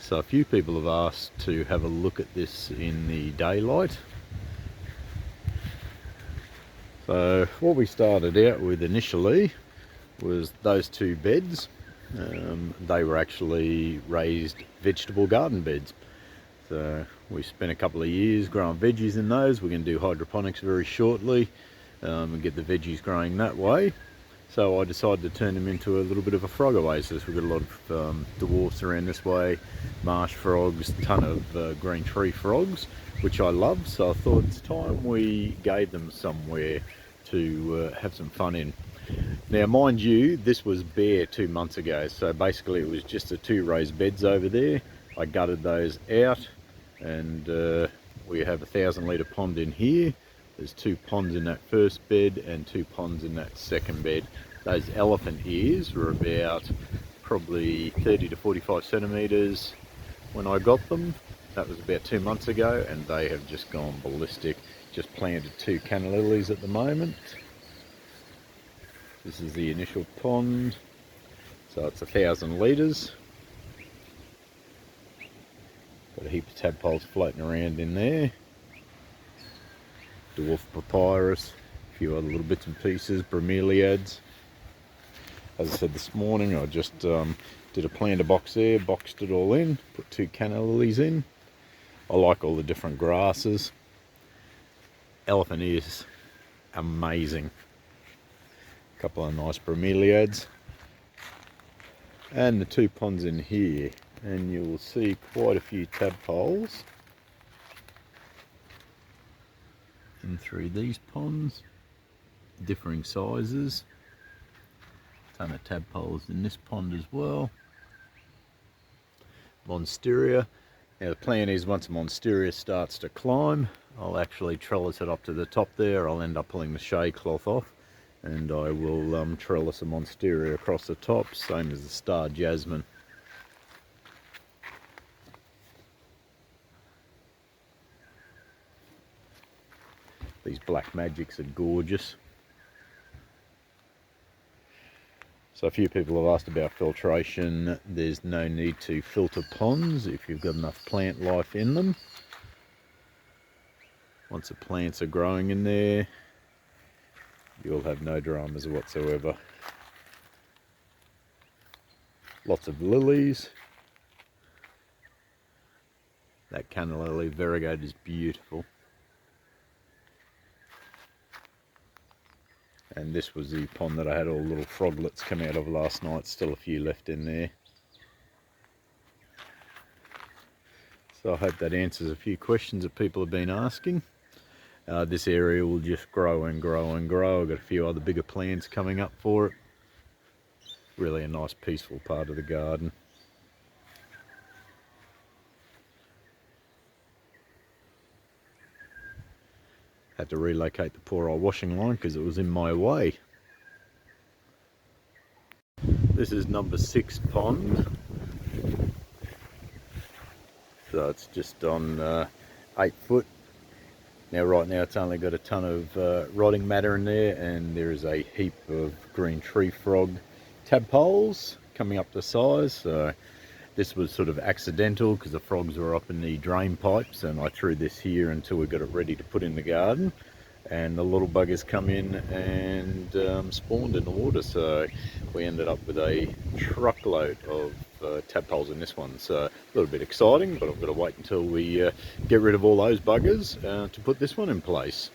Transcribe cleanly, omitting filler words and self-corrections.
So a few people have asked to have a look at this in the daylight. So what we started out with initially was those two beds. They were actually raised vegetable garden beds. So we spent a couple of years growing veggies in those. We're going to do hydroponics very shortly and get the veggies growing that way. So I decided to turn them into a little bit of a frog oasis. We've got a lot of dwarfs around this way, marsh frogs, a ton of green tree frogs, which I love. So I thought it's time we gave them somewhere to have some fun in. Now mind you, this was bare 2 months ago, so basically it was just the two raised beds over there. I gutted those out, and we have a 1,000-litre pond in here. There's 2 ponds in that first bed and 2 ponds in that second bed. Those elephant ears were about probably 30 to 45 centimetres when I got them. That was about 2 months ago, and they have just gone ballistic. Just planted 2 canna lilies at the moment. This is the initial pond, so it's 1,000 litres. Got a heap of tadpoles floating around in there. Dwarf papyrus, a few other little bits and pieces, bromeliads. As I said this morning, I just did a planter box there, boxed it all in, put 2 canna lilies in. I like all the different grasses. Elephant ears, amazing. A couple of nice bromeliads. And the 2 ponds in here, and you will see quite a few tadpoles in through these ponds, differing sizes. Ton of tadpoles in this pond as well. Monsteria. Now the plan is once a monsteria starts to climb, I'll actually trellis it up to the top there. I'll end up pulling the shade cloth off, and I will trellis a monsteria across the top, same as the star jasmine. These black magics are gorgeous. So a few people have asked about filtration. There's no need to filter ponds if you've got enough plant life in them. Once the plants are growing in there, you'll have no dramas whatsoever. Lots of lilies. That canna lily variegated is beautiful. And this was the pond that I had all the little froglets come out of last night. Still a few left in there. So I hope that answers a few questions that people have been asking. This area will just grow and grow and grow. I've got a few other bigger plans coming up for it. Really a nice peaceful part of the garden. Had to relocate the poor old washing line because it was in my way. This is number 6 pond. So it's just on 8 foot. Now right now it's only got a ton of rotting matter in there, and there is a heap of green tree frog tadpoles coming up to size. So this was sort of accidental because the frogs were up in the drain pipes, and I threw this here until we got it ready to put in the garden, and the little buggers come in and spawned in the water. So we ended up with a truckload of tadpoles in this one. So a little bit exciting, but I've got to wait until we get rid of all those buggers to put this one in place.